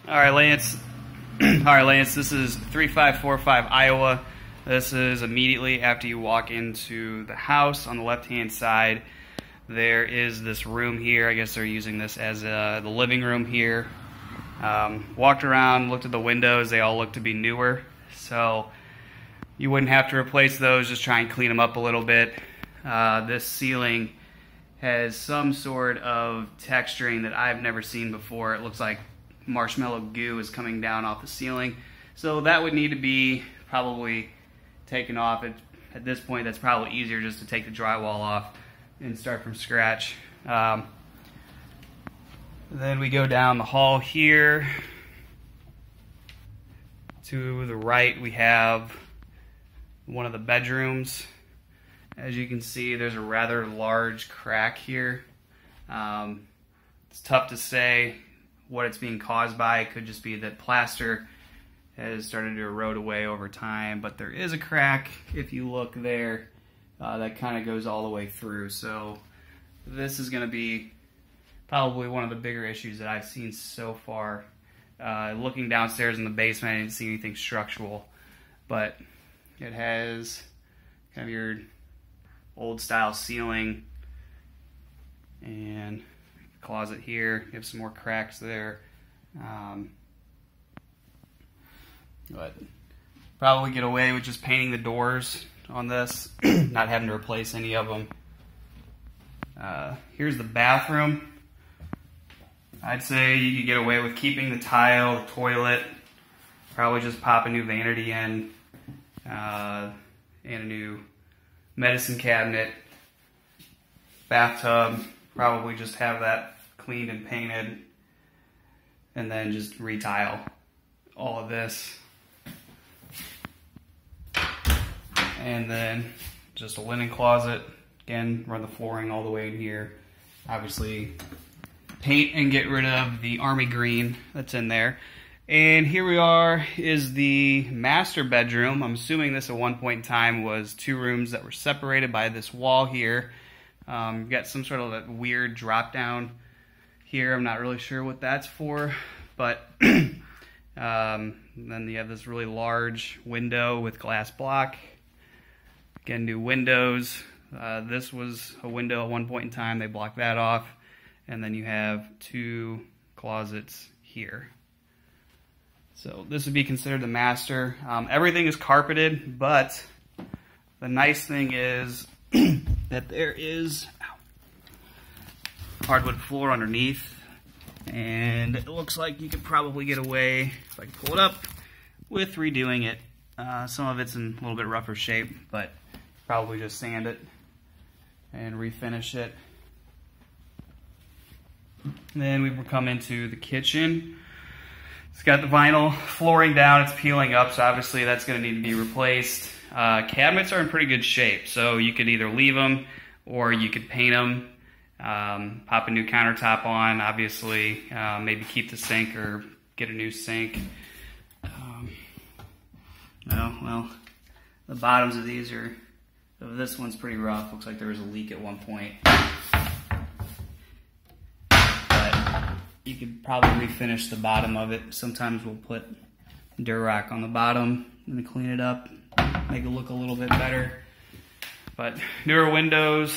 All right, Lance. All right, Lance, this is 3545 Iowa. This is immediately after you walk into the house. On the left-hand side, there is this room here. I guess they're using this as the living room here. Walked around, looked at the windows. They all look to be newer, so you wouldn't have to replace those. Just try and clean them up a little bit. This ceiling has some sort of texturing that I've never seen before. It looks like marshmallow goo is coming down off the ceiling, so that would need to be probably taken off. At this point, that's probably easier just to take the drywall off and start from scratch. Then we go down the hall here. To the right, we have one of the bedrooms. As you can see, there's a rather large crack here. It's tough to say what it's being caused by. It could just be that plaster has started to erode away over time, but there is a crack. If you look there, that kind of goes all the way through. So this is going to be probably one of the bigger issues that I've seen so far. Looking downstairs in the basement, I didn't see anything structural, but it has kind of your old style ceiling and closet here. You have some more cracks there. But probably get away with just painting the doors on this, not having to replace any of them. Here's the bathroom. I'd say you could get away with keeping the tile, the toilet, probably just pop a new vanity in, and a new medicine cabinet, bathtub, probably just have that cleaned and painted, and then just retile all of this. And then just a linen closet. Again, run the flooring all the way in here. Obviously, paint and get rid of the army green that's in there. And here we are is the master bedroom. I'm assuming this at one point in time was two rooms that were separated by this wall here. You've got some sort of a weird drop down here. I'm not really sure what that's for, but then you have this really large window with glass block. Again, new windows. This was a window at one point in time. They blocked that off. And then you have two closets here. So this would be considered the master. Everything is carpeted, but the nice thing is that there is hardwood floor underneath, and it looks like you could probably get away, if I can pull it up, with redoing it. Some of it's in a little bit rougher shape, but probably just sand it and refinish it. And then we come into the kitchen. It's got the vinyl flooring down, it's peeling up, so obviously that's going to need to be replaced. Cabinets are in pretty good shape, so you could either leave them or you could paint them, pop a new countertop on, obviously, maybe keep the sink or get a new sink. Well, the bottoms of these are, this one's pretty rough. Looks like there was a leak at one point. You could probably refinish the bottom of it. Sometimes we'll put Durac on the bottom and clean it up, make it look a little bit better. But newer windows.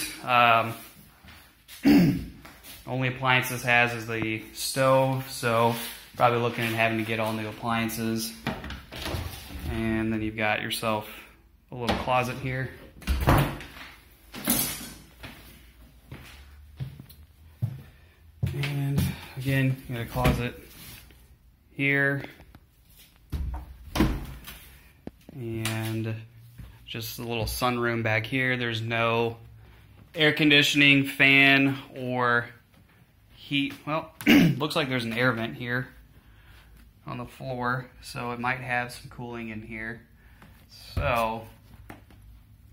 Only appliance this has is the stove, so probably looking at having to get all new appliances. And then you've got yourself a little closet here. And again, you got a closet here, and just a little sunroom back here. There's no air conditioning, fan, or heat. Well, looks like there's an air vent here on the floor, so it might have some cooling in here. So,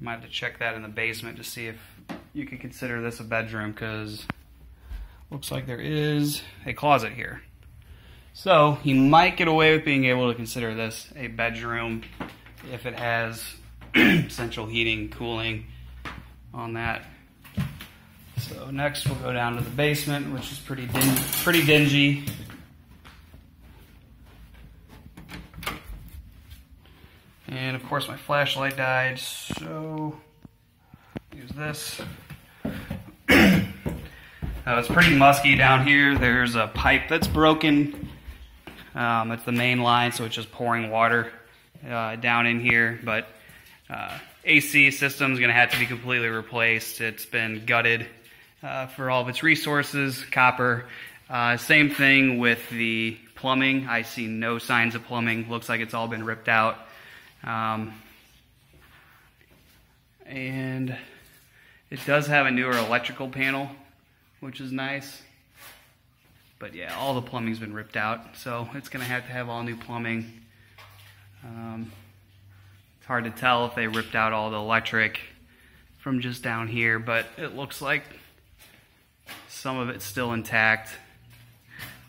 might have to check that in the basement to see if you could consider this a bedroom, because looks like there is a closet here. So you might get away with being able to consider this a bedroom if it has central heating, cooling on that. So next we'll go down to the basement, which is pretty dingy. course my flashlight died, so use this. It's pretty musky down here. There's a pipe that's broken. It's the main line, so it's just pouring water down in here. But AC system is going to have to be completely replaced. It's been gutted for all of its resources, copper. Same thing with the plumbing. I see no signs of plumbing. Looks like it's all been ripped out. And it does have a newer electrical panel, which is nice. But yeah, all the plumbing's been ripped out, so it's going to have all new plumbing. It's hard to tell if they ripped out all the electric from just down here, but it looks like some of it's still intact.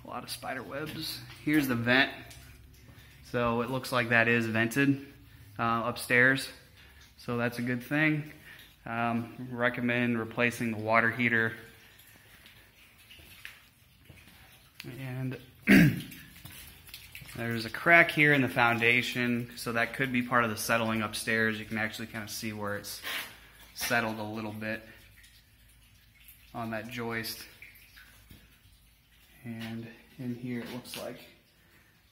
A lot of spider webs. Here's the vent. So it looks like that is vented upstairs, so that's a good thing. Recommend replacing the water heater. And there's a crack here in the foundation, so that could be part of the settling upstairs. You can actually kind of see where it's settled a little bit on that joist. And in here it looks like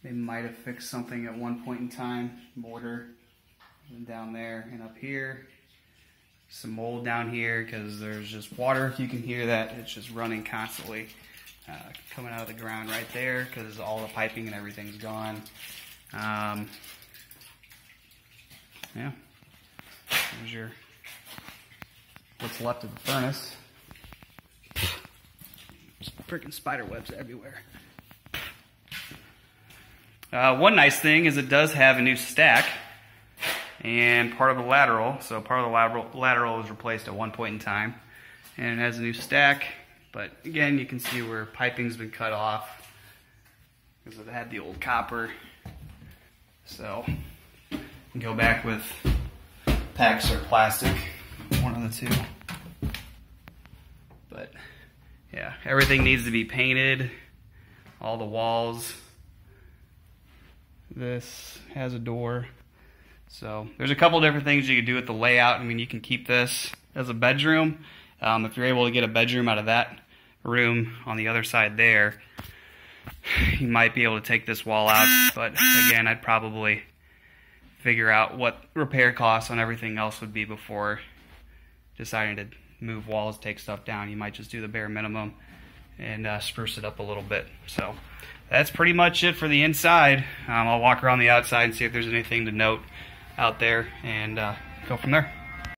they might have fixed something at one point in time. Mortar down there and up here. Some mold down here because there's just water. You can hear that. It's just running constantly. Coming out of the ground right there because all the piping and everything's gone. Yeah. There's your what's left of the furnace. Just freaking spider webs everywhere. One nice thing is it does have a new stack and part of the lateral. So part of the lateral was replaced at one point in time, and it has a new stack. But again, you can see where piping's been cut off because it had the old copper. So you can go back with PEX or plastic, one of the two. But yeah, everything needs to be painted, all the walls. This has a door. So there's a couple different things you can do with the layout. I mean, you can keep this as a bedroom. If you're able to get a bedroom out of that room on the other side there, you might be able to take this wall out. But again, I'd probably figure out what repair costs on everything else would be before deciding to move walls, take stuff down. You might just do the bare minimum and spruce it up a little bit. So that's pretty much it for the inside. I'll walk around the outside and see if there's anything to note out there and go from there.